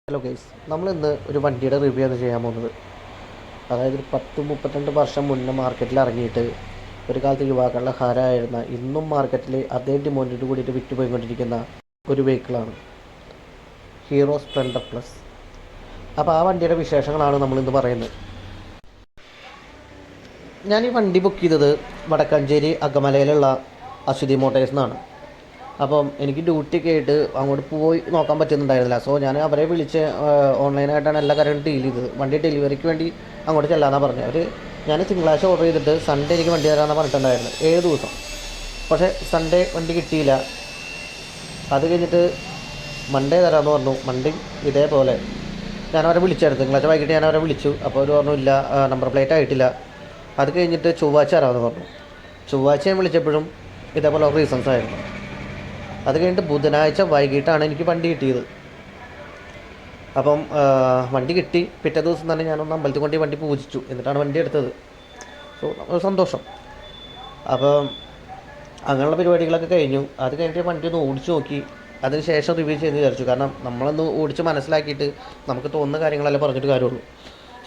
Hello guys, നമ്മളിന്ന് ഒരു വണ്ടിയുടെ റിവ്യൂ ആണ് ചെയ്യാൻ പോകുന്നത്. അതായത് ഒരു 10-32 വർഷം മുന്നേ മാർക്കറ്റിൽ ഇറങ്ങിയിട്ട് ഒരു കാലത്ത് യുവാക്കളുടെ ഹരമായിരുന്ന ഇന്നും മാർക്കറ്റിൽ അതേ ഡിമാൻഡിൽ കൂടിയിട്ട് വിറ്റുപോയിക്കൊണ്ടിരിക്കുന്ന ഒരു വെഹിക്കിളാണ് ഹീറോ സ്പ്ലെൻഡർ പ്ലസ്. അപ്പോൾ ആ വണ്ടിയുടെ വിശേഷങ്ങളാണ് നമ്മളിന്ന് പറയുന്നത്. ഞാൻ ഈ വണ്ടി ബുക്ക് ചെയ്തത് വടക്കാഞ്ചേരി അകമലയിലുള്ള അശ്വതി മോട്ടേഴ്സ് എന്നാണ്. അപ്പം എനിക്ക് ഡ്യൂട്ടിയൊക്കെ ആയിട്ട് അങ്ങോട്ട് പോയി നോക്കാൻ പറ്റുന്നുണ്ടായിരുന്നില്ല. സോ ഞാൻ അവരെ വിളിച്ച് ഓൺലൈനായിട്ടാണ് എല്ലാ കാര്യങ്ങളും ഡീൽ ചെയ്തത്. വണ്ടി ഡെലിവറിക്ക് വേണ്ടി അങ്ങോട്ട് ചെല്ലാനാണ് പറഞ്ഞത്. ഞാൻ തിങ്കളാഴ്ച ഓർഡർ ചെയ്തിട്ട് സൺഡേ എനിക്ക് വണ്ടി തരാമെന്നാണ് പറഞ്ഞിട്ടുണ്ടായിരുന്നത്, 7 ദിവസം. പക്ഷേ സൺഡേ വണ്ടി കിട്ടിയില്ല. അത് കഴിഞ്ഞിട്ട് മൺഡേ തരാമെന്ന് പറഞ്ഞു. മൺഡേ ഇതേപോലെ ഞാൻ അവരെ വിളിച്ചായിരുന്നു. തിങ്കളാഴ്ച വൈകിട്ട് ഞാൻ അവരെ വിളിച്ചു. അപ്പോൾ അവർ പറഞ്ഞു ഇല്ല, നമ്പർ പ്ലേറ്റ് ആയിട്ടില്ല. അത് കഴിഞ്ഞിട്ട് ചൊവ്വാഴ്ച തരാമെന്ന് പറഞ്ഞു. ചൊവ്വാഴ്ച ഞാൻ വിളിച്ചപ്പോഴും ഇതേപോലെ റീസൺസ് ആയിരുന്നു. അത് കഴിഞ്ഞിട്ട് ബുധനാഴ്ച വൈകിട്ടാണ് എനിക്ക് വണ്ടി കിട്ടിയത്. അപ്പം വണ്ടി കിട്ടി. പിറ്റേ ദിവസം തന്നെ ഞാനൊന്ന് അമ്പലത്തിൽ കൊണ്ട് വണ്ടി പൂജിച്ചു, എന്നിട്ടാണ് വണ്ടി എടുത്തത്. സോ സന്തോഷം. അപ്പം അങ്ങനെയുള്ള പരിപാടികളൊക്കെ കഴിഞ്ഞു. അത് കഴിഞ്ഞിട്ട് വണ്ടി ഒന്ന് ഓടിച്ചു നോക്കി. അതിന് ശേഷം റിവ്യൂ ചെയ്ത് വിചാരിച്ചു. കാരണം നമ്മളൊന്ന് ഓടിച്ച് മനസ്സിലാക്കിയിട്ട് നമുക്ക് തോന്നുന്ന കാര്യങ്ങളെല്ലാം പറഞ്ഞിട്ട് കാര്യമുള്ളൂ.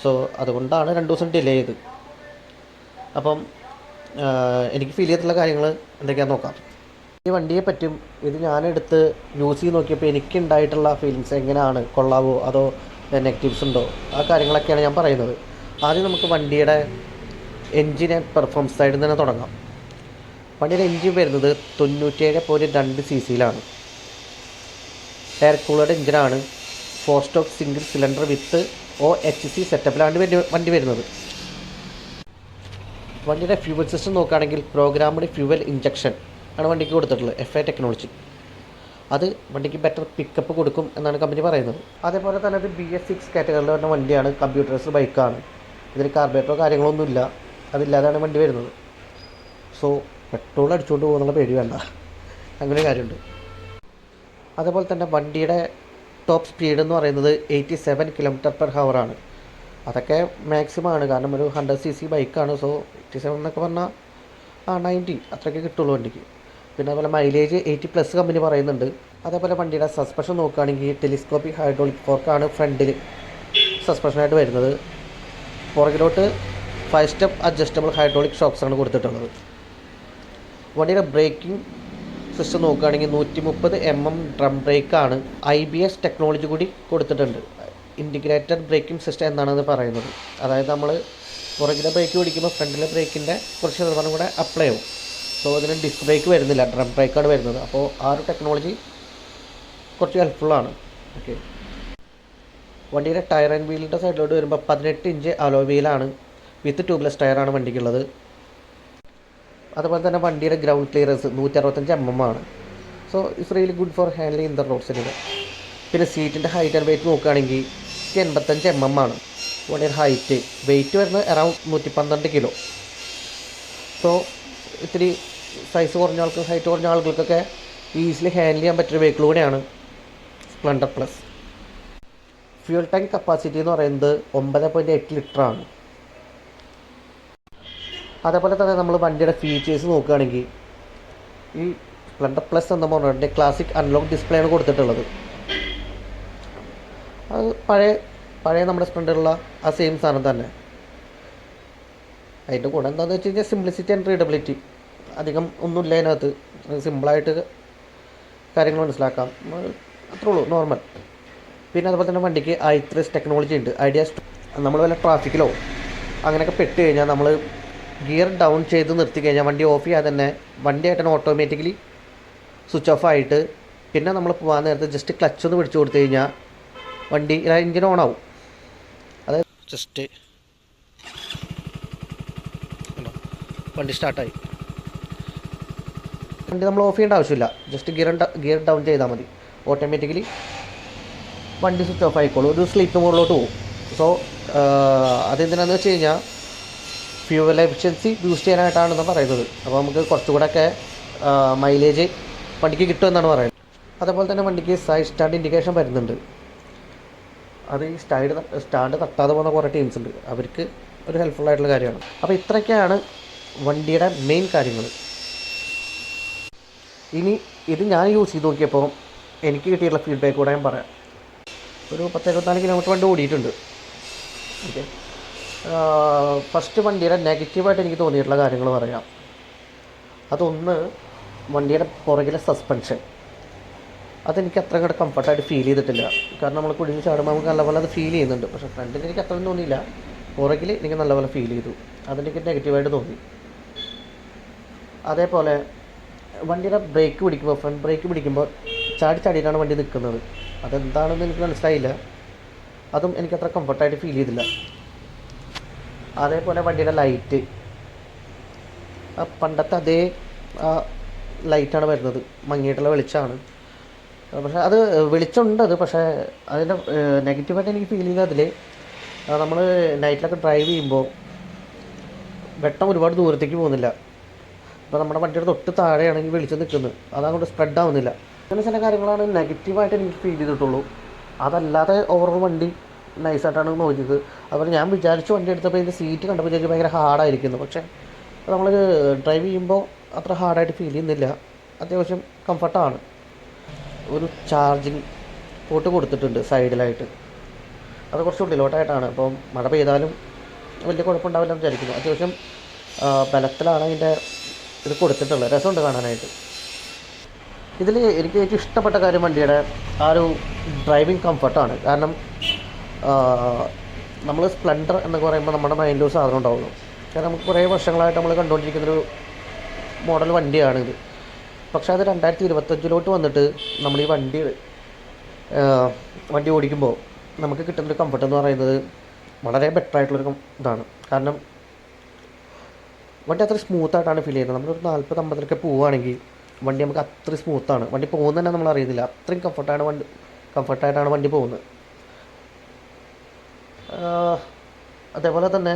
സോ അതുകൊണ്ടാണ് 2 ദിവസം ഡിലേ ചെയ്ത്. അപ്പം എനിക്ക് ഫീൽ ചെയ്തിട്ടുള്ള കാര്യങ്ങൾ എന്തൊക്കെയാണെന്ന് നോക്കാം. ഈ വണ്ടിയെ പറ്റും ഇത് ഞാനെടുത്ത് യൂസ് ചെയ്ത് നോക്കിയപ്പോൾ എനിക്കുണ്ടായിട്ടുള്ള ഫീലിങ്സ് എങ്ങനെയാണ്, കൊള്ളാവോ അതോ നെഗറ്റീവ്സ് ഉണ്ടോ, ആ കാര്യങ്ങളൊക്കെയാണ് ഞാൻ പറയുന്നത്. ആദ്യം നമുക്ക് വണ്ടിയുടെ എൻജിൻ ആൻഡ് പെർഫോമൻസ് സൈഡിൽ നിന്ന് തന്നെ തുടങ്ങാം. വണ്ടിയുടെ എൻജിൻ വരുന്നത് 97.2 cc എയർ കൂളഡ് എഞ്ചിനാണ്. 4 സ്റ്റോക്ക് സിംഗിൾ സിലിണ്ടർ വിത്ത് OHC സെറ്റപ്പിലാണ് വണ്ടി വരുന്നത്. വണ്ടിയുടെ ഫ്യൂവൽ സിസ്റ്റം നോക്കുകയാണെങ്കിൽ പ്രോഗ്രാംഡ് ഫ്യൂവൽ ഇഞ്ചക്ഷൻ ആണ് വണ്ടിക്ക് കൊടുത്തിട്ടുള്ളത്, FI ടെക്നോളജി. അത് വണ്ടിക്ക് ബെറ്റർ പിക്കപ്പ് കൊടുക്കും എന്നാണ് കമ്പനി പറയുന്നത്. അതേപോലെ തന്നെ അത് BS6 കാറ്റഗറിയിൽ വരുന്ന വണ്ടിയാണ്. കമ്പ്യൂട്ടറൈസ്ഡ് ബൈക്കാണ്. ഇതിന് കാർബറേറ്ററോ കാര്യങ്ങളൊന്നുമില്ല. അതില്ലാതാണ് വണ്ടി വരുന്നത്. സോ പെട്രോൾ അടിച്ചുകൊണ്ട് പോകുന്നുള്ള പേടി വേണ്ട, അങ്ങനെ കാര്യമുണ്ട്. അതേപോലെ തന്നെ വണ്ടിയുടെ ടോപ്പ് സ്പീഡ് എന്ന് പറയുന്നത് 87 km/h ആണ്. അതൊക്കെ മാക്സിമം ആണ്, കാരണം ഒരു 100 cc ബൈക്കാണ്. സോ 87 എന്നൊക്കെ പറഞ്ഞാൽ 90 അത്രയ്ക്ക് കിട്ടുള്ളൂ വണ്ടിക്ക്. പിന്നെ അതുപോലെ മൈലേജ് 80+ കമ്പനി പറയുന്നുണ്ട്. അതേപോലെ വണ്ടിയുടെ സസ്പെൻഷൻ നോക്കുകയാണെങ്കിൽ ടെലിസ്കോപ്പിക് ഹൈഡ്രോളിക് ഫോർക്കാണ് ഫ്രണ്ടിൽ സസ്പെൻഷനായിട്ട് വരുന്നത്. പുറകിലോട്ട് 5 സ്റ്റെപ്പ് അഡ്ജസ്റ്റബിൾ ഹൈഡ്രോളിക് ഷോക്സാണ് കൊടുത്തിട്ടുള്ളത്. വണ്ടിയുടെ ബ്രേക്കിംഗ് സിസ്റ്റം നോക്കുകയാണെങ്കിൽ 130 mm ഡ്രം ബ്രേക്കാണ്. IBS ടെക്നോളജി കൂടി കൊടുത്തിട്ടുണ്ട്. ഇൻറ്റിഗ്രേറ്റഡ് ബ്രേക്കിംഗ് സിസ്റ്റം എന്നാണ് പറയുന്നത്. അതായത് നമ്മൾ പുറകിലെ ബ്രേക്ക് പിടിക്കുമ്പോൾ ഫ്രണ്ടിലെ ബ്രേക്കിൻ്റെ കുറച്ച് ശതമാനം കൂടെ അപ്ലൈ ആവും. സോ ഇതിന് ഡിസ്ക് ബ്രേക്ക് വരുന്നില്ല, ഡ്രം ബ്രേക്കാണ് വരുന്നത്. അപ്പോൾ ആ ഒരു ടെക്നോളജി കുറച്ച് ഹെൽപ്ഫുള്ളാണ്. ഓക്കെ. വണ്ടിയുടെ ടയർ ആൻഡ് വീലിൻ്റെ സൈഡിലോട്ട് വരുമ്പോൾ 18 ഇഞ്ച് അലോ വീലാണ് വിത്ത് ട്യൂബ്ലെസ് ടയറാണ് വണ്ടിക്കുള്ളത്. അതുപോലെ തന്നെ വണ്ടിയുടെ ഗ്രൗണ്ട് ക്ലിയറൻസ് 165 mm ആണ്. So it's really good for handling in the റോഡ്സിന്. പിന്നെ സീറ്റിൻ്റെ ഹൈറ്റ് ആൻഡ് വെയിറ്റ് നോക്കുകയാണെങ്കിൽ 85 mm ആണ്. വണ്ടിയുടെ വെയിറ്റ് വരുന്നത് അറൗണ്ട് 112 കിലോ. സോ ഇത്തിരി സൈസ് കുറഞ്ഞ ആൾക്ക്, ഹൈറ്റ് കുറഞ്ഞ ആളുകൾക്കൊക്കെ ഈസിലി ഹാൻഡിൽ ചെയ്യാൻ പറ്റിയൊരു വെഹിക്കിൾ കൂടെയാണ് Splendor plus. Fuel tank capacity എന്ന് പറയുന്നത് 9.8 ലിറ്ററാണ്. അതേപോലെ തന്നെ നമ്മൾ വണ്ടിയുടെ ഫീച്ചേഴ്സ് നോക്കുകയാണെങ്കിൽ ഈ സ്പ്ലെൻഡർ പ്ലസ് എന്ന മോഡലിൻ്റെ ക്ലാസിക് അൺലോക്ക് ഡിസ്പ്ലേ ആണ് കൊടുത്തിട്ടുള്ളത്. അത് പഴയ നമ്മുടെ സ്പ്ലെൻഡറുള്ള ആ സെയിം സാധനം തന്നെ. അതിൻ്റെ കൂടെ എന്താണെന്ന് വെച്ച് കഴിഞ്ഞാൽ സിംപ്ലിസിറ്റി ആൻഡ് റീഡബിലിറ്റി. അധികം ഒന്നുമില്ല അതിനകത്ത്. സിമ്പിളായിട്ട് കാര്യങ്ങൾ മനസ്സിലാക്കാം, അത്രേ ഉള്ളൂ, നോർമൽ. പിന്നെ അതുപോലെ തന്നെ വണ്ടിക്ക് i3 ടെക്നോളജി ഉണ്ട്. നമ്മൾ വല്ല ട്രാഫിക്കിലോ അങ്ങനെയൊക്കെ പെട്ട് കഴിഞ്ഞാൽ നമ്മൾ ഗിയർ ഡൗൺ ചെയ്ത് നിർത്തി കഴിഞ്ഞാൽ വണ്ടി ഓഫ് ചെയ്യാതെ തന്നെ വണ്ടിയായിട്ടാണ് ഓട്ടോമാറ്റിക്കലി സ്വിച്ച് ഓഫ് ആയിട്ട്, പിന്നെ നമ്മൾ പോകാൻ നേരത്തെ ജസ്റ്റ് ക്ലച്ച് ഒന്ന് പിടിച്ചു കൊടുത്തു കഴിഞ്ഞാൽ വണ്ടി എഞ്ചിൻ ഓൺ ആവും. അതായത് ജസ്റ്റ് വണ്ടി സ്റ്റാർട്ടായി. വണ്ടി നമ്മൾ ഓഫ് ചെയ്യേണ്ട ആവശ്യമില്ല. ജസ്റ്റ് ഗിയർ ഡൗൺ ചെയ്താൽ മതി, ഓട്ടോമാറ്റിക്കലി വണ്ടി സ്വിച്ച് ഓഫ് ആയിക്കോളൂ, ഒരു സ്ലീപ്പ് മോഡിലോട്ട് പോകും. സോ അതെന്തിനാണെന്ന് വെച്ച് കഴിഞ്ഞാൽ ഫ്യൂവൽ എഫിഷ്യൻസി ബൂസ്റ്റ് ചെയ്യാനായിട്ടാണെന്ന് പറയുന്നത്. അപ്പോൾ നമുക്ക് കുറച്ചുകൂടെയൊക്കെ മൈലേജ് വണ്ടിക്ക് കിട്ടുമെന്നാണ് പറയുന്നത്. അതേപോലെ തന്നെ വണ്ടിക്ക് സൈഡ് സ്റ്റാൻഡ് ഇൻഡിക്കേഷൻ വരുന്നുണ്ട്. അത് ഈ സ്റ്റാൻഡ് തട്ടാതെ പോകുന്ന കുറേ ടീംസ് ഉണ്ട്, അവർക്ക് ഒരു ഹെൽപ്ഫുള്ളായിട്ടുള്ള കാര്യമാണ്. അപ്പോൾ ഇത്രയൊക്കെയാണ് വണ്ടിയുടെ മെയിൻ കാര്യങ്ങൾ. ഇനി ഇത് ഞാൻ യൂസ് ചെയ്ത് നോക്കിയപ്പോൾ എനിക്ക് കിട്ടിയിട്ടുള്ള ഫീഡ്ബാക്ക് കൂടെ ഞാൻ പറയാം. ഒരു 10-24 കിലോമീറ്റർ വണ്ടി ഓടിയിട്ടുണ്ട്. ഓക്കെ. ഫസ്റ്റ് വണ്ടിയുടെ നെഗറ്റീവായിട്ട് എനിക്ക് തോന്നിയിട്ടുള്ള കാര്യങ്ങൾ പറയാം. അതൊന്ന്, വണ്ടിയുടെ പുറകിലെ സസ്പെൻഷൻ. അതെനിക്ക് അത്ര കൂടെ കംഫർട്ടായിട്ട് ഫീൽ ചെയ്തിട്ടില്ല. കാരണം നമ്മൾ കുടിഞ്ഞ് ചാടുമ്പോൾ നമുക്ക് നല്ലപോലെ അത് ഫീൽ ചെയ്യുന്നുണ്ട്. പക്ഷേ ഫ്രണ്ടിൽ എനിക്ക് അത്രയും തോന്നിയില്ല, പുറകിൽ എനിക്ക് നല്ലപോലെ ഫീൽ ചെയ്തു. അതെനിക്ക് നെഗറ്റീവായിട്ട് തോന്നി. അതേപോലെ വണ്ടിയുടെ ബ്രേക്ക് പിടിക്കുമ്പോൾ, ഫ്രണ്ട് ബ്രേക്ക് പിടിക്കുമ്പോൾ ചാടിയിട്ടാണ് വണ്ടി നിൽക്കുന്നത്. അതെന്താണെന്ന് എനിക്ക് മനസ്സിലായില്ല. അതും എനിക്കത്ര കംഫർട്ടായിട്ട് ഫീൽ ചെയ്തില്ല. അതേപോലെ വണ്ടിയുടെ ലൈറ്റ്, പണ്ടത്തെ അതേ ലൈറ്റാണ് വരുന്നത്, മങ്ങിയിട്ടുള്ള വെളിച്ചമാണ്. പക്ഷേ അത് വെളിച്ചമുണ്ട്. അത് പക്ഷേ അതിൻ്റെ നെഗറ്റീവായിട്ട് എനിക്ക് ഫീൽ ചെയ്തത് അതിൽ നമ്മൾ നൈറ്റിലൊക്കെ ഡ്രൈവ് ചെയ്യുമ്പോൾ വെട്ടം ഒരുപാട് ദൂരത്തേക്ക് പോകുന്നില്ല. ഇപ്പോൾ നമ്മുടെ വണ്ടിയുടെ തൊട്ട് താഴെയാണെങ്കിൽ വെളിച്ചം നിൽക്കുന്നത്, അതങ്ങോട്ട് സ്പ്രെഡ് ആവുന്നില്ല. അങ്ങനെ ചില കാര്യങ്ങളാണ് നെഗറ്റീവായിട്ട് എനിക്ക് ഫീൽ ചെയ്തിട്ടുള്ളൂ. അതല്ലാതെ ഓവറോൾ വണ്ടി നൈസായിട്ടാണ് നോക്കിയത്. അതുപോലെ ഞാൻ വിചാരിച്ചു വണ്ടി എടുത്തപ്പോൾ ഇതിൻ്റെ സീറ്റ് കണ്ടപ്പോൾ വിചാരിച്ചു ഭയങ്കര ഹാർഡായിരിക്കുന്നു. പക്ഷേ നമ്മൾ ഡ്രൈവ് ചെയ്യുമ്പോൾ അത്ര ഹാർഡായിട്ട് ഫീൽ ചെയ്യുന്നില്ല. അത്യാവശ്യം കംഫർട്ടാണ്. ഒരു ചാർജിങ് പോർട്ട് കൊടുത്തിട്ടുണ്ട് സൈഡിലായിട്ട്. അത് കുറച്ച് ഉള്ളിലോട്ടായിട്ടാണ്. അപ്പം മഴ പെയ്താലും വലിയ കുഴപ്പമുണ്ടാവില്ല എന്ന് വിചാരിക്കുന്നു. അത്യാവശ്യം ബലത്തിലാണ് അതിൻ്റെ ഇത് കൊടുത്തിട്ടുള്ളത്. രസമുണ്ട് കാണാനായിട്ട്. ഇതിൽ എനിക്ക് ഏറ്റവും ഇഷ്ടപ്പെട്ട കാര്യം വണ്ടിയുടെ ആ ഒരു ഡ്രൈവിംഗ് കംഫർട്ടാണ്. കാരണം നമ്മൾ സ്പ്ലെൻഡർ എന്നൊക്കെ പറയുമ്പോൾ നമ്മുടെ മൈൻഡിൽ ഒരു സാധനം ഉണ്ടാവുള്ളൂ. കാരണം നമുക്ക് കുറേ വർഷങ്ങളായിട്ട് നമ്മൾ കണ്ടുകൊണ്ടിരിക്കുന്നൊരു മോഡൽ വണ്ടിയാണിത്. പക്ഷേ അത് 2025 വന്നിട്ട് നമ്മൾ ഈ വണ്ടി ഓടിക്കുമ്പോൾ നമുക്ക് കിട്ടുന്നൊരു കംഫർട്ട് എന്ന് പറയുന്നത് വളരെ ബെറ്ററായിട്ടുള്ളൊരു ഇതാണ്. കാരണം വണ്ടി അത്ര സ്മൂത്തായിട്ടാണ് ഫീൽ ചെയ്യുന്നത്. നമ്മളൊരു 40-50 പോവുകയാണെങ്കിൽ വണ്ടി നമുക്ക് അത്ര സ്മൂത്താണ്. വണ്ടി പോകുന്നത് തന്നെ നമ്മൾ അറിയുന്നില്ല. അത്രയും കംഫർട്ടായിട്ടാണ് വണ്ടി പോകുന്നത്. അതേപോലെ തന്നെ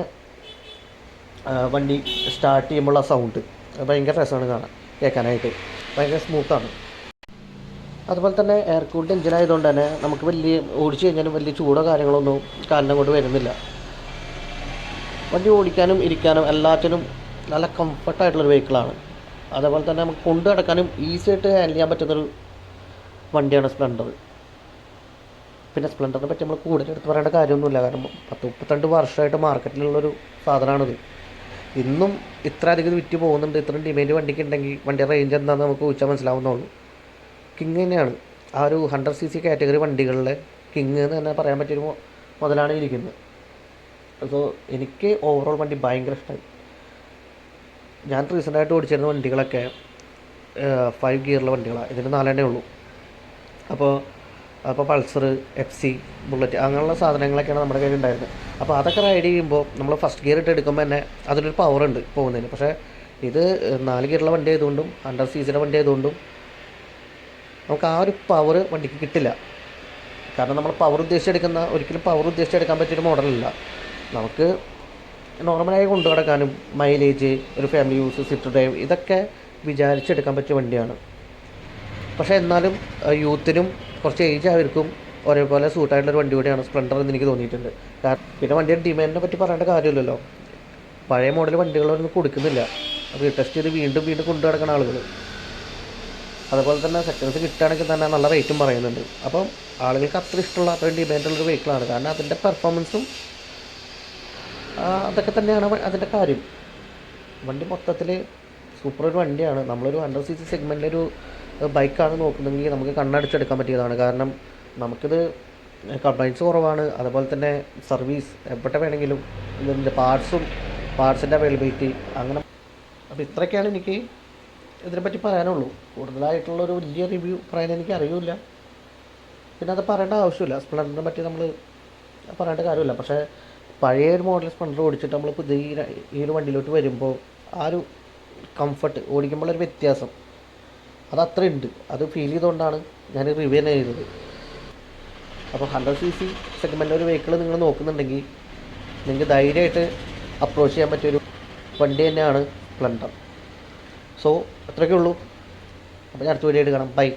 വണ്ടി സ്റ്റാർട്ട് ചെയ്യുമ്പോഴുള്ള സൗണ്ട് ഭയങ്കര രസമാണ് കേൾക്കാനായിട്ട്. ഭയങ്കര സ്മൂത്താണ്. അതുപോലെ തന്നെ എയർ കൂൾഡ് എഞ്ചിനായതുകൊണ്ട് തന്നെ നമുക്ക് ഓടിച്ചു കഴിഞ്ഞാലും വലിയ ചൂടോ കാര്യങ്ങളൊന്നും കാലിനങ്ങോട്ട് വരുന്നില്ല. വണ്ടി ഓടിക്കാനും ഇരിക്കാനും എല്ലാറ്റിനും നല്ല കംഫർട്ടായിട്ടുള്ളൊരു വെഹിക്കിളാണ്. അതേപോലെ തന്നെ നമുക്ക് കൊണ്ടു നടക്കാനും ഈസിയായിട്ട് ഹാൻഡിൽ ചെയ്യാൻ പറ്റുന്നൊരു വണ്ടിയാണ് സ്പ്ലെൻഡർ. പിന്നെ സ്പ്ലെൻഡറിനെ പറ്റി നമ്മൾ കൂടുതൽ എടുത്ത് പറയേണ്ട കാര്യമൊന്നുമില്ല. കാരണം 10-32 വർഷമായിട്ട് മാർക്കറ്റിലുള്ളൊരു സാധനമാണിത്. ഇന്നും ഇത്ര അധികം വിറ്റ് പോകുന്നുണ്ട്. ഇത്രയും ഡിമാൻഡ് വണ്ടിക്ക് ഉണ്ടെങ്കിൽ വണ്ടിയുടെ റേഞ്ച് എന്താണെന്ന് നമുക്ക് ചോദിച്ചാൽ മനസ്സിലാവുന്നുള്ളൂ. കിങ് തന്നെയാണ് ആ ഒരു 100cc കാറ്റഗറി വണ്ടികളിലെ കിങ് എന്ന് തന്നെ പറയാൻ പറ്റിയൊരു മുതലാണ് ഇരിക്കുന്നത്. സോ എനിക്ക് ഓവറോൾ വണ്ടി ഭയങ്കര ഇഷ്ടമായി. ഞാൻ റീസെൻ്റായിട്ട് ഓടിച്ചിരുന്ന വണ്ടികളൊക്കെ 5 ഗിയറുള്ള വണ്ടികളാണ്. ഇതിന് 4 ഉള്ളൂ. അപ്പോൾ പൾസർ, FC, ബുള്ളറ്റ് അങ്ങനെയുള്ള സാധനങ്ങളൊക്കെയാണ് നമ്മുടെ കയ്യിൽ ഉണ്ടായിരുന്നത്. അപ്പോൾ അതൊക്കെ റൈഡ് ചെയ്യുമ്പോൾ നമ്മൾ ഫസ്റ്റ് ഗിയർ ഇട്ട് എടുക്കുമ്പോൾ തന്നെ അതിനൊരു പവറുണ്ട് പോകുന്നതിന്. പക്ഷേ ഇത് 4 ഗിയറുള്ള വണ്ടി ആയതുകൊണ്ടും 100cc വണ്ടി ആയതുകൊണ്ടും നമുക്ക് ആ ഒരു പവർ വണ്ടിക്ക് കിട്ടില്ല. കാരണം നമ്മൾ ഒരിക്കലും പവർ ഉദ്ദേശിച്ചെടുക്കാൻ പറ്റിയൊരു മോഡലല്ല. നമുക്ക് നോർമലായി കൊണ്ടു നടക്കാനും മൈലേജ്, ഒരു ഫാമിലി യൂസ്, സിറ്റി ഡ്രൈവ് ഇതൊക്കെ വിചാരിച്ചെടുക്കാൻ പറ്റിയ വണ്ടിയാണ്. പക്ഷേ എന്നാലും യൂത്തിനും കുറച്ച് ഏജ് ആയവർക്കും ഒരേപോലെ സൂട്ടായിട്ടുള്ളൊരു വണ്ടി കൂടിയാണ് സ്പ്ലെൻഡർ എന്ന് എനിക്ക് തോന്നിയിട്ടുണ്ട്. പിന്നെ വണ്ടിയുടെ ഡിമാൻഡിനെ പറ്റി പറയേണ്ട കാര്യമില്ലല്ലോ. പഴയ മോഡൽ വണ്ടികളൊന്നും കൊടുക്കുന്നില്ല. റീടെസ്റ്റ് ചെയ്ത് വീണ്ടും കൊണ്ടു നടക്കുന്ന ആളുകൾ. അതുപോലെ തന്നെ സെക്കൻഡ്സ് കിട്ടുകയാണെങ്കിൽ തന്നെ നല്ല റേറ്റും പറയുന്നുണ്ട്. അപ്പം ആളുകൾക്ക് അത്ര ഇഷ്ടമുള്ള അത്രയും ഡിമാൻഡുള്ളൊരു വെഹിക്കിളാണ്. കാരണം അതിൻ്റെ പെർഫോമൻസും അതൊക്കെ തന്നെയാണ് അതിൻ്റെ കാര്യം. വണ്ടി മൊത്തത്തിൽ സൂപ്പർ ഒരു വണ്ടിയാണ്. നമ്മളൊരു 100cc സെഗ്മെൻറ്റിലൊരു ബൈക്കാണ് നോക്കുന്നെങ്കിൽ നമുക്ക് കണ്ണടച്ചെടുക്കാൻ പറ്റിയതാണ്. കാരണം നമുക്കിത് കംപ്ലൈൻറ്റ്സ് കുറവാണ്. അതുപോലെ തന്നെ സർവീസ് എവിടെ വേണമെങ്കിലും ഇതിൻ്റെ പാർട്സിൻ്റെ അവൈലബിലിറ്റി അങ്ങനെ. അപ്പോൾ ഇത്രയൊക്കെയാണ് എനിക്ക് ഇതിനെപ്പറ്റി പറയാനുള്ളൂ. കൂടുതലായിട്ടുള്ളൊരു വലിയ റിവ്യൂ പറയാൻ എനിക്ക് അറിയില്ല. പിന്നെ അത് പറയേണ്ട ആവശ്യമില്ല. സ്പ്ലെൻഡറിനെ പറ്റി നമ്മൾ പറയേണ്ട കാര്യമില്ല. പക്ഷേ പഴയ ഒരു മോഡൽ സ്പ്ലെൻഡർ ഓടിച്ചിട്ട് നമ്മൾ പുതിയ ഈ ഒരു വണ്ടിയിലോട്ട് വരുമ്പോൾ ആ ഒരു കംഫർട്ട് ഓടിക്കുമ്പോഴൊരു വ്യത്യാസം അത് അത്രയുണ്ട്. അത് ഫീൽ ചെയ്തുകൊണ്ടാണ് ഞാൻ റിവ്യൂ തന്നെ ചെയ്തത്. അപ്പോൾ 100cc സെഗ്മെൻ്റ് ഒരു വെഹിക്കിൾ നിങ്ങൾ നോക്കുന്നുണ്ടെങ്കിൽ നിങ്ങൾക്ക് ധൈര്യമായിട്ട് അപ്രോച്ച് ചെയ്യാൻ പറ്റിയൊരു വണ്ടി തന്നെയാണ് സ്പ്ലെൻഡർ. സോ അത്രയൊക്കെ ഉള്ളൂ. അപ്പോൾ ഞാൻ അടുത്ത വീഡിയോ ആയിട്ട് കാണാം. ബൈ.